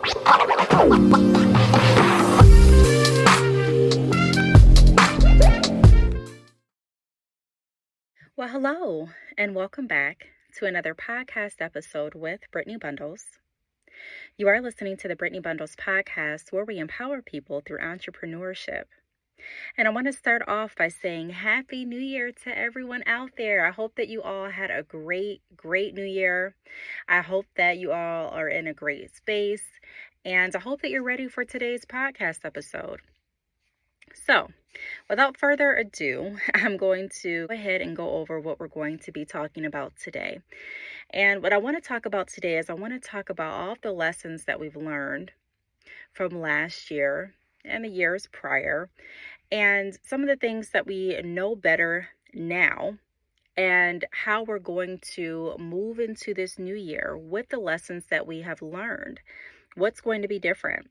Well, hello, and welcome back to another podcast episode with Brittney Bundles. You are listening to the Brittney Bundles podcast, where we empower people through entrepreneurship. And I want to start off by saying Happy New Year to everyone out there. I hope that you all had a great New Year. I hope that you all are in a great space, and I hope that you're ready for today's podcast episode. So, without further ado, I'm going to go ahead and go over what we're going to be talking about today. And what I want to talk about today is I want to talk about all of the lessons that we've learned from last year and the years prior, and some of the things that we know better now, and how we're going to move into this new year with the lessons that we have learned. What's going to be different?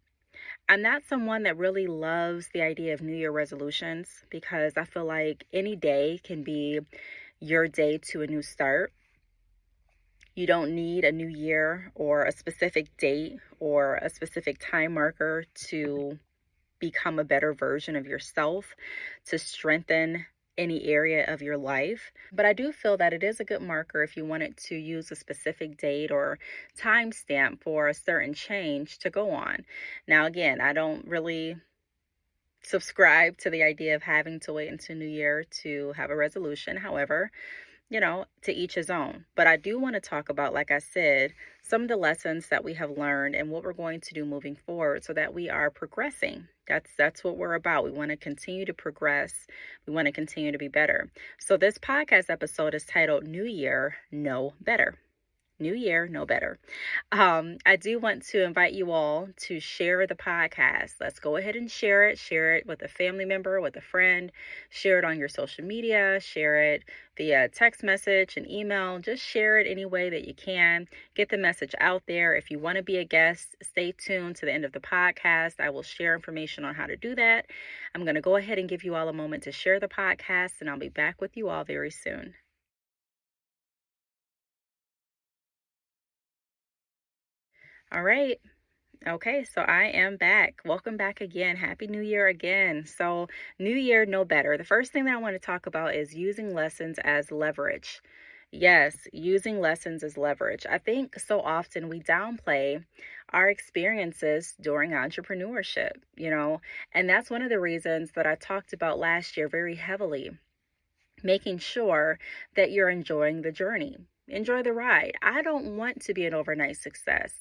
I'm not someone that really loves the idea of New Year resolutions, because I feel like any day can be your day to a new start. You don't need a new year or a specific date or a specific time marker to become a better version of yourself, to strengthen any area of your life. But I do feel that it is a good marker if you wanted to use a specific date or time stamp for a certain change to go on. Now, again, I don't really subscribe to the idea of having to wait until New Year to have a resolution. However, to each his own. But I do want to talk about, like I said, some of the lessons that we have learned and what we're going to do moving forward so that we are progressing. That's what we're about. We want to continue to progress. We want to continue to be better. So this podcast episode is titled New Year, Know Better. New Year, know better. I do want to invite you all to share the podcast. Let's go ahead and share it. Share it with a family member, with a friend. Share it on your social media. Share it via text message and email. Just share it any way that you can. Get the message out there. If you want to be a guest, stay tuned to the end of the podcast. I will share information on how to do that. I'm going to go ahead and give you all a moment to share the podcast, and I'll be back with you all very soon. All right. Okay, so I am back. Welcome back again. Happy New Year again. So, New Year, know better. The first thing that I want to talk about is using lessons as leverage. Yes, using lessons as leverage. I think so often we downplay our experiences during entrepreneurship, and that's one of the reasons that I talked about last year very heavily. Making sure that you're enjoying the journey. Enjoy the ride. I don't want to be an overnight success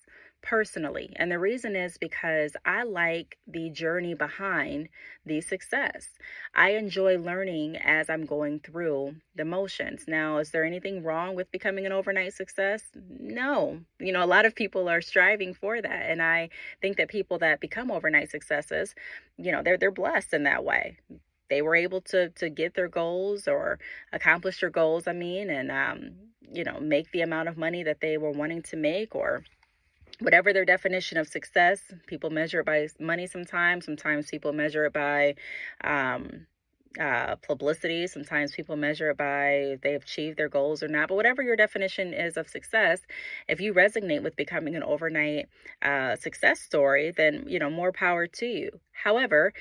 personally. And the reason is because I like the journey behind the success. I enjoy learning as I'm going through the motions. Now, is there anything wrong with becoming an overnight success? No. A lot of people are striving for that. And I think that people that become overnight successes, they're blessed in that way. They were able to get their goals or accomplish their goals, and make the amount of money that they were wanting to make, or whatever their definition of success. People measure it by money sometimes. Sometimes people measure it by publicity. Sometimes people measure it by if they've achieved their goals or not. But whatever your definition is of success, if you resonate with becoming an overnight success story, then, more power to you. However,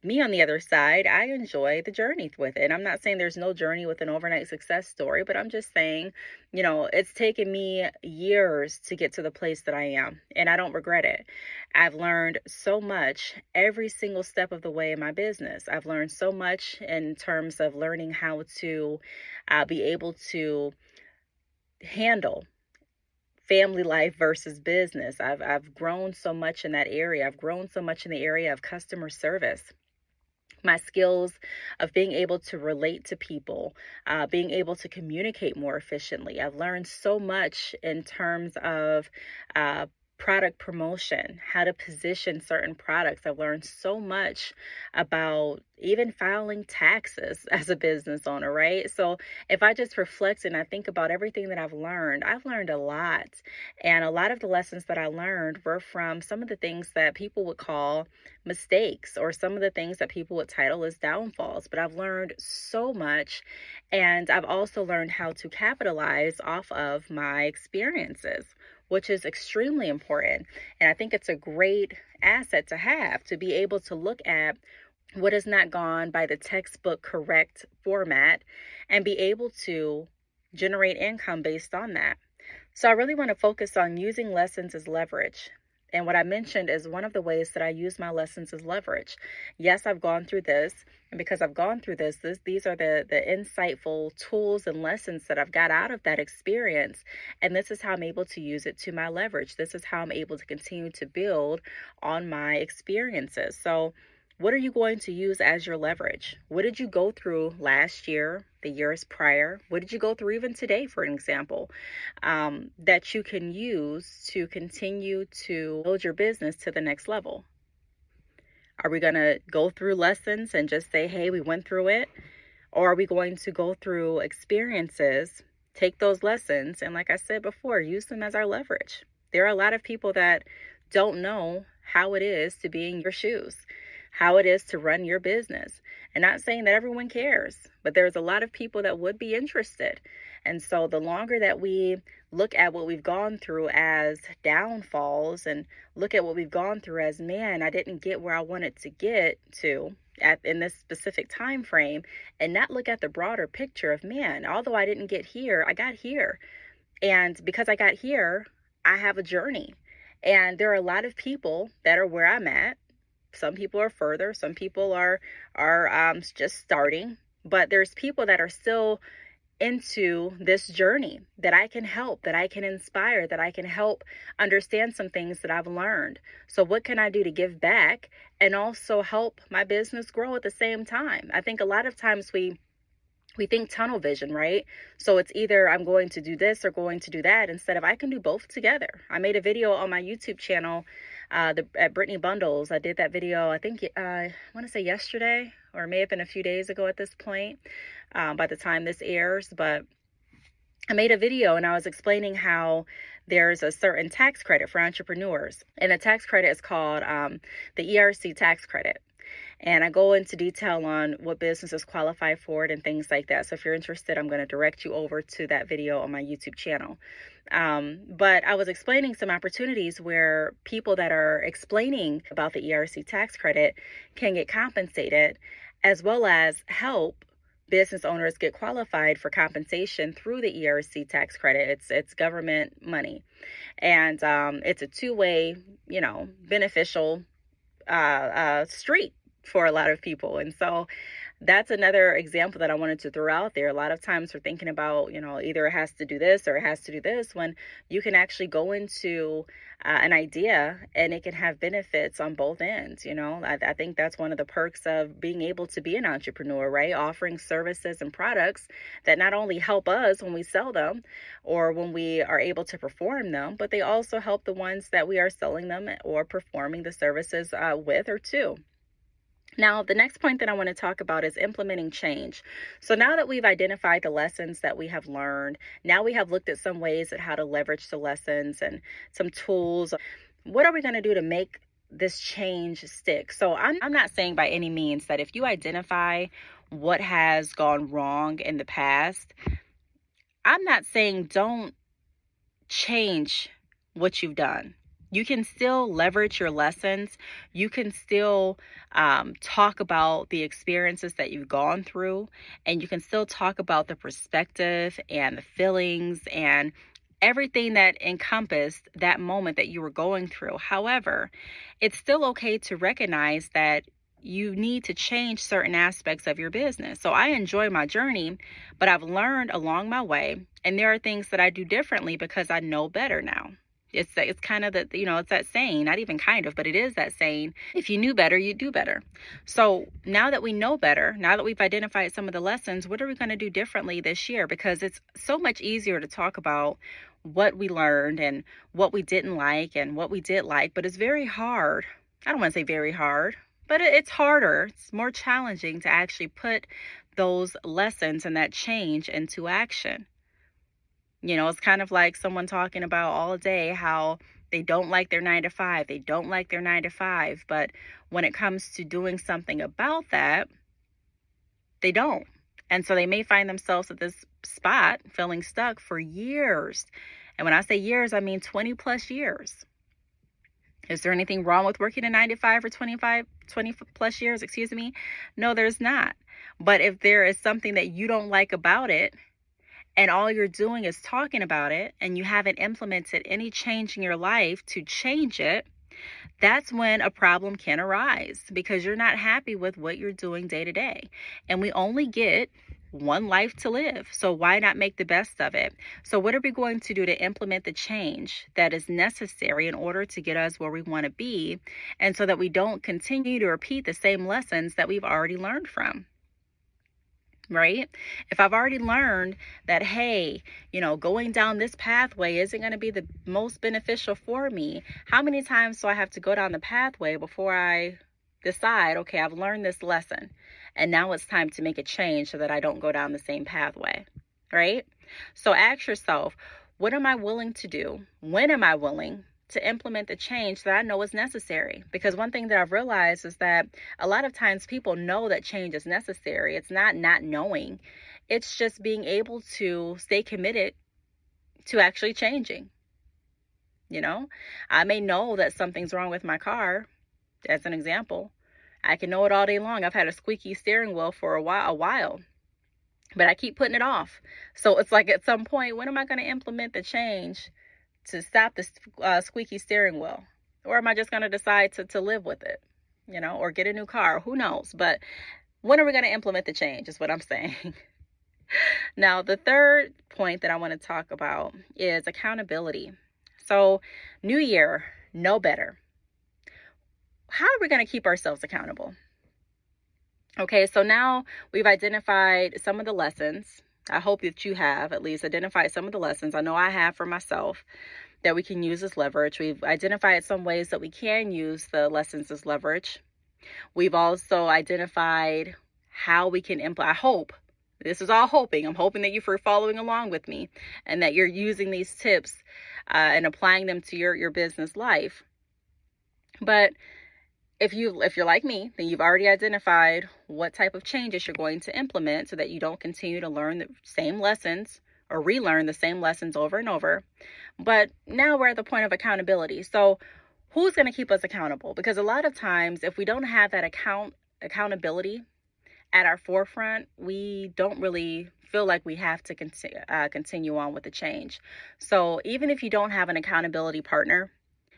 me on the other side, I enjoy the journey with it. I'm not saying there's no journey with an overnight success story, but I'm just saying, it's taken me years to get to the place that I am, and I don't regret it. I've learned so much every single step of the way in my business. I've learned so much in terms of learning how to be able to handle family life versus business. I've grown so much in that area. I've grown so much in the area of customer service. My skills of being able to relate to people, being able to communicate more efficiently. I've learned so much in terms of product promotion, how to position certain products. I've learned so much about even filing taxes as a business owner, right? So if I just reflect and I think about everything that I've learned a lot. And a lot of the lessons that I learned were from some of the things that people would call mistakes, or some of the things that people would title as downfalls. But I've learned so much, and I've also learned how to capitalize off of my experiences. which is extremely important. And I think it's a great asset to have, to be able to look at what has not gone by the textbook correct format and be able to generate income based on that. So I really want to focus on using lessons as leverage. And what I mentioned is one of the ways that I use my lessons as leverage. Yes, I've gone through this. And because I've gone through these are the insightful tools and lessons that I've got out of that experience. And this is how I'm able to use it to my leverage. This is how I'm able to continue to build on my experiences. So what are you going to use as your leverage? What did you go through last year, the years prior? What did you go through even today, for an example, that you can use to continue to build your business to the next level? Are we going to go through lessons and just say, hey, we went through it? Or are we going to go through experiences, take those lessons, and like I said before, use them as our leverage? There are a lot of people that don't know how it is to be in your shoes, how it is to run your business. And not saying that everyone cares, but there's a lot of people that would be interested. And so the longer that we look at what we've gone through as downfalls and look at what we've gone through as, man, I didn't get where I wanted to get to in this specific time frame, and not look at the broader picture of, man, although I didn't get here, I got here. And because I got here, I have a journey. And there are a lot of people that are where I'm at. Some people are further, some people are just starting, but there's people that are still into this journey that I can help, that I can inspire, that I can help understand some things that I've learned. So what can I do to give back and also help my business grow at the same time? I think a lot of times we think tunnel vision, right? So it's either I'm going to do this or going to do that, instead of I can do both together. I made a video on my YouTube channel at Brittney Bundles. I did that video, I think, I want to say yesterday, or it may have been a few days ago at this point, by the time this airs. But I made a video and I was explaining how there's a certain tax credit for entrepreneurs. And the tax credit is called the ERC tax credit. And I go into detail on what businesses qualify for it and things like that. So if you're interested, I'm going to direct you over to that video on my YouTube channel. But I was explaining some opportunities where people that are explaining about the ERC tax credit can get compensated, as well as help business owners get qualified for compensation through the ERC tax credit. It's government money. And it's a two-way, beneficial street for a lot of people. And so that's another example that I wanted to throw out there. A lot of times we're thinking about, either it has to do this or it has to do this, when you can actually go into an idea and it can have benefits on both ends. I think that's one of the perks of being able to be an entrepreneur, right? Offering services and products that not only help us when we sell them or when we are able to perform them, but they also help the ones that we are selling them or performing the services with or to. Now, the next point that I want to talk about is implementing change. So now that we've identified the lessons that we have learned, now we have looked at some ways at how to leverage the lessons and some tools. What are we going to do to make this change stick? So I'm not saying by any means that if you identify what has gone wrong in the past, I'm not saying don't change what you've done. You can still leverage your lessons. You can still talk about the experiences that you've gone through, and you can still talk about the perspective and the feelings and everything that encompassed that moment that you were going through. However, it's still okay to recognize that you need to change certain aspects of your business. So I enjoy my journey, but I've learned along my way, and there are things that I do differently because I know better now. It's kind of it's that saying, not even kind of, but it is that saying, if you knew better, you'd do better. So now that we know better, now that we've identified some of the lessons, what are we going to do differently this year? Because it's so much easier to talk about what we learned and what we didn't like and what we did like, but it's very hard. I don't want to say very hard, but it's harder. It's more challenging to actually put those lessons and that change into action. It's kind of like someone talking about all day how they don't like their 9 to 5. They don't like their 9 to 5. But when it comes to doing something about that, they don't. And so they may find themselves at this spot feeling stuck for years. And when I say years, I mean 20 plus years. Is there anything wrong with working a 9 to 5 for 20 plus years? Excuse me. No, there's not. But if there is something that you don't like about it, and all you're doing is talking about it, and you haven't implemented any change in your life to change it, that's when a problem can arise, because you're not happy with what you're doing day to day. And we only get one life to live. So why not make the best of it? So what are we going to do to implement the change that is necessary in order to get us where we want to be, and so that we don't continue to repeat the same lessons that we've already learned from? Right? If I've already learned that, hey, going down this pathway isn't going to be the most beneficial for me, how many times do I have to go down the pathway before I decide, okay, I've learned this lesson, and now it's time to make a change so that I don't go down the same pathway, right? So ask yourself, what am I willing to do? When am I willing to implement the change that I know is necessary? Because one thing that I've realized is that a lot of times people know that change is necessary. It's not knowing. It's just being able to stay committed to actually changing. I may know that something's wrong with my car, as an example. I can know it all day long. I've had a squeaky steering wheel for a while, but I keep putting it off. So it's like, at some point, when am I going to implement the change to stop the squeaky steering wheel? Or am I just going to decide to live with it, or get a new car? Who knows? But when are we going to implement the change is what I'm saying. Now, the third point that I want to talk about is accountability. So, new year, know better. How are we going to keep ourselves accountable? Okay, so now we've identified some of the lessons. I hope that you have at least identified some of the lessons. I know I have for myself, that we can use as leverage. We've identified some ways that we can use the lessons as leverage. We've also identified how we can implement. I hope, this is all hoping. I'm hoping that you're following along with me, and that you're using these tips and applying them to your business life. But if you're like me, then you've already identified what type of changes you're going to implement so that you don't continue to learn the same lessons or relearn the same lessons over and over. But now we're at the point of accountability. So who's going to keep us accountable? Because a lot of times, if we don't have that accountability at our forefront, we don't really feel like we have to continue on with the change. So even if you don't have an accountability partner,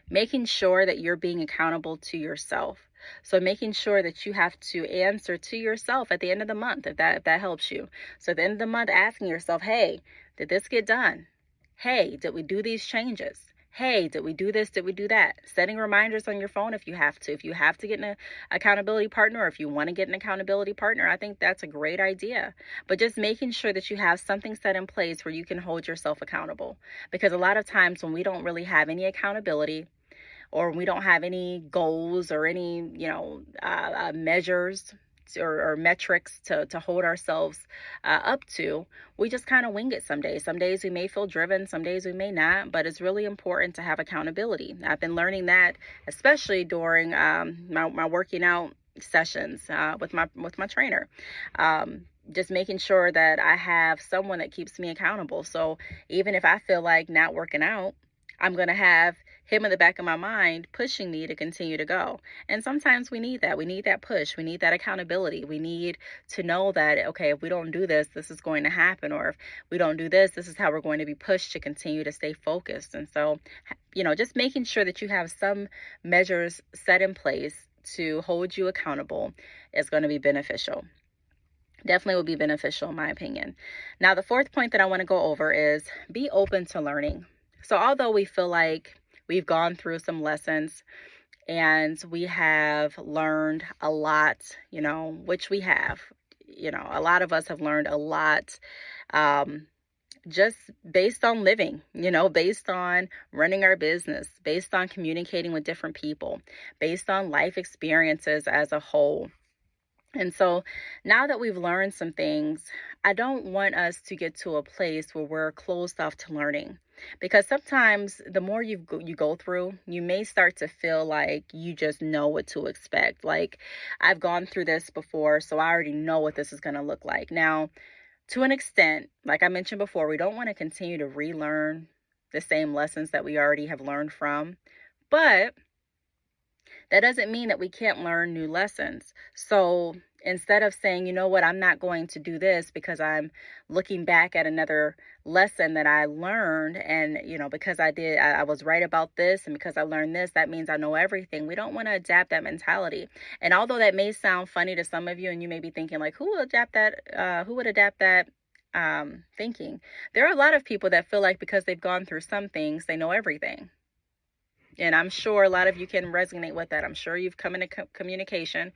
making sure that you're being accountable to yourself. So making sure that you have to answer to yourself at the end of the month, if that helps you. So at the end of the month, asking yourself, hey, did this get done? Hey, did we do these changes? Hey, did we do this? Did we do that? Setting reminders on your phone if you have to. If you have to get an accountability partner, or if you want to get an accountability partner, I think that's a great idea. But just making sure that you have something set in place where you can hold yourself accountable. Because a lot of times when we don't really have any accountability, or we don't have any goals or any, measures or metrics to hold ourselves up to, we just kind of wing it some days. Some days we may feel driven, some days we may not, but it's really important to have accountability. I've been learning that, especially during my working out sessions with my trainer. Just making sure that I have someone that keeps me accountable. So even if I feel like not working out, I'm going to have him in the back of my mind pushing me to continue to go. And sometimes we need that. We need that push. We need that accountability. We need to know that, okay, if we don't do this, this is going to happen. Or if we don't do this, this is how we're going to be pushed to continue to stay focused. And so, just making sure that you have some measures set in place to hold you accountable is going to be beneficial. Definitely will be beneficial, in my opinion. Now, the fourth point that I want to go over is be open to learning. So although we feel like we've gone through some lessons and we have learned a lot, which we have, a lot of us have learned a lot just based on living, based on running our business, based on communicating with different people, based on life experiences as a whole. And so now that we've learned some things, I don't want us to get to a place where we're closed off to learning. Because sometimes the more you go through, you may start to feel like you just know what to expect. Like, I've gone through this before, so I already know what this is going to look like. Now, to an extent, like I mentioned before, we don't want to continue to relearn the same lessons that we already have learned from. But that doesn't mean that we can't learn new lessons. So instead of saying, you know what, I'm not going to do this because I'm looking back at another lesson that I learned, and because I was right about this, and because I learned this, that means I know everything. We don't want to adapt that mentality. And although that may sound funny to some of you, and you may be thinking like, who would adapt that thinking? There are a lot of people that feel like because they've gone through some things, they know everything. And I'm sure a lot of you can resonate with that. I'm sure you've come into communication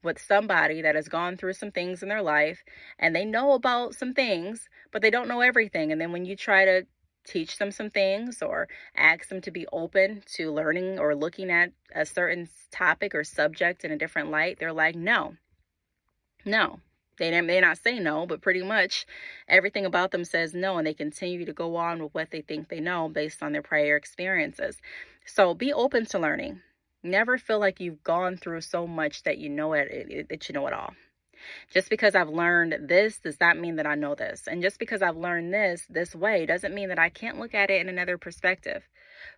with somebody that has gone through some things in their life, and they know about some things, but they don't know everything. And then when you try to teach them some things or ask them to be open to learning or looking at a certain topic or subject in a different light, they're like, no. They may not say no, but pretty much everything about them says no, and they continue to go on with what they think they know based on their prior experiences. So be open to learning. Never feel like you've gone through so much that you know that you know it all. Just because I've learned this does not mean that I know this. And just because I've learned this way doesn't mean that I can't look at it in another perspective.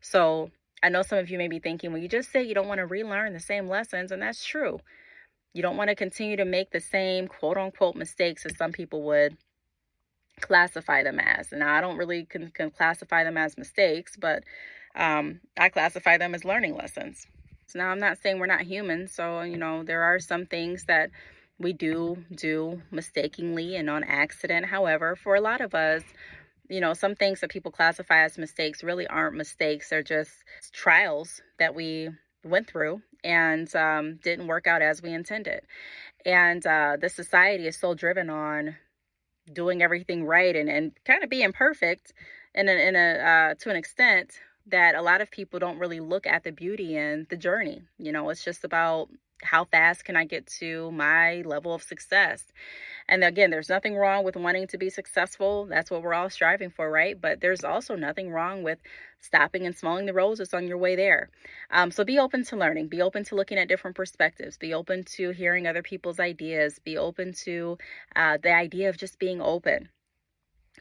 So I know some of you may be thinking, well, you just say you don't want to relearn the same lessons, and that's true. You don't want to continue to make the same quote unquote mistakes as some people would classify them as. And I don't really can classify them as mistakes, but I classify them as learning lessons. So now I'm not saying we're not human. So, there are some things that we do mistakenly and on accident. However, for a lot of us, some things that people classify as mistakes really aren't mistakes. They're just trials that we went through and didn't work out as we intended. And the society is so driven on doing everything right and kind of being perfect to an extent that a lot of people don't really look at the beauty in the journey. It's just about how fast can I get to my level of success. And again, there's nothing wrong with wanting to be successful. That's what we're all striving for, right? But there's also nothing wrong with stopping and smelling the roses on your way there. So be open to learning. Be open to looking at different perspectives. Be open to hearing other people's ideas. Be open to the idea of just being open.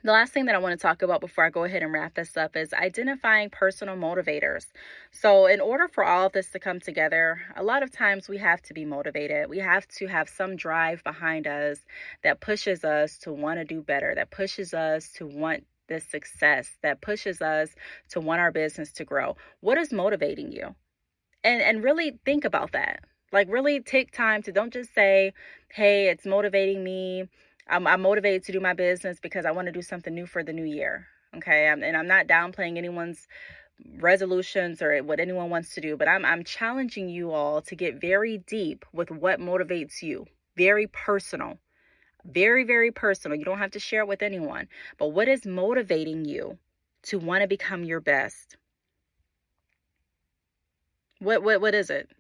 The last thing that I want to talk about before I go ahead and wrap this up is identifying personal motivators. So in order for all of this to come together, a lot of times we have to be motivated. We have to have some drive behind us that pushes us to want to do better, that pushes us to want this success, that pushes us to want our business to grow. What is motivating you? And really think about that. Like really take time to don't just say, hey, it's motivating me. I'm motivated to do my business because I want to do something new for the new year. Okay. And I'm not downplaying anyone's resolutions or what anyone wants to do, but I'm challenging you all to get very deep with what motivates you. Very personal, very, very personal. You don't have to share it with anyone, but what is motivating you to want to become your best? What is it?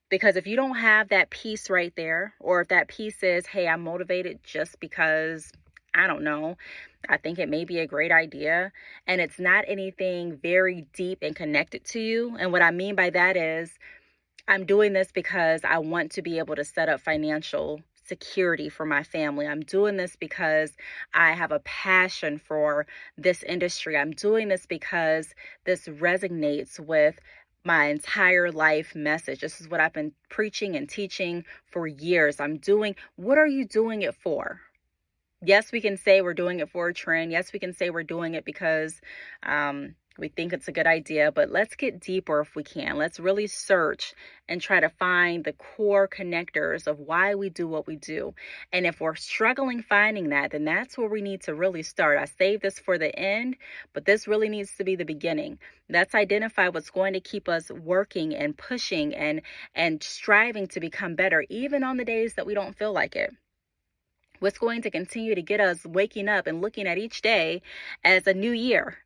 Because if you don't have that piece right there, or if that piece is, hey, I'm motivated just because, I don't know, I think it may be a great idea, and it's not anything very deep and connected to you. And what I mean by that is, I'm doing this because I want to be able to set up financial security for my family. I'm doing this because I have a passion for this industry. I'm doing this because this resonates with my entire life message. This is what I've been preaching and teaching for years. What are you doing it for? Yes, we can say we're doing it for a trend. Yes, we can say we're doing it because we think it's a good idea, but let's get deeper if we can. Let's really search and try to find the core connectors of why we do what we do. And if we're struggling finding that, then that's where we need to really start. I saved this for the end, but this really needs to be the beginning. Let's identify what's going to keep us working and pushing and striving to become better, even on the days that we don't feel like it. What's going to continue to get us waking up and looking at each day as a new year.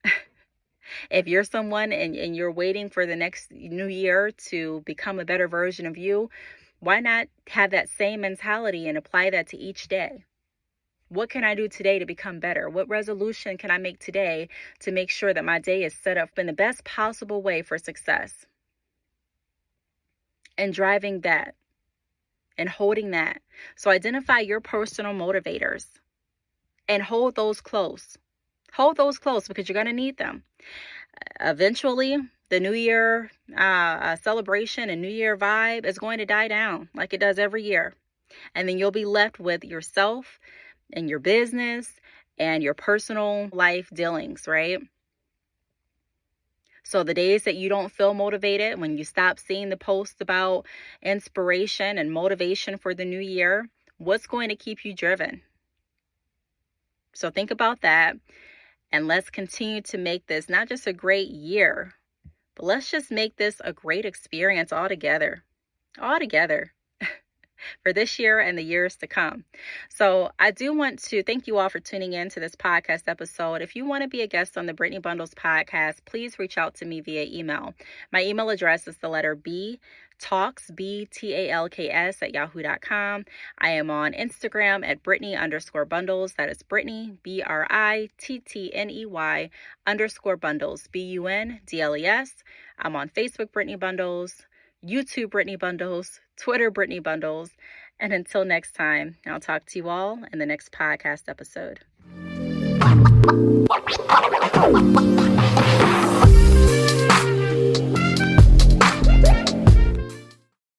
If you're someone and you're waiting for the next new year to become a better version of you, why not have that same mentality and apply that to each day? What can I do today to become better? What resolution can I make today to make sure that my day is set up in the best possible way for success? And driving that and holding that. So identify your personal motivators and hold those close. Hold those close because you're going to need them. Eventually, the New Year celebration and New Year vibe is going to die down like it does every year. And then you'll be left with yourself and your business and your personal life dealings, right? So the days that you don't feel motivated, when you stop seeing the posts about inspiration and motivation for the new year, what's going to keep you driven? So think about that, and let's continue to make this not just a great year, but let's just make this a great experience altogether for this year and the years to come. So I do want to thank you all for tuning in to this podcast episode. If you want to be a guest on the Brittney Bundles podcast, please reach out to me via email. My email address is the letter Btalks, Btalks @yahoo.com. I am on Instagram at Brittney_bundles. That is Brittney, BRITTNEY _bundles, BUNDLES. I'm on Facebook, Brittney Bundles, YouTube, Brittney Bundles, Twitter, Brittney Bundles. And until next time, I'll talk to you all in the next podcast episode.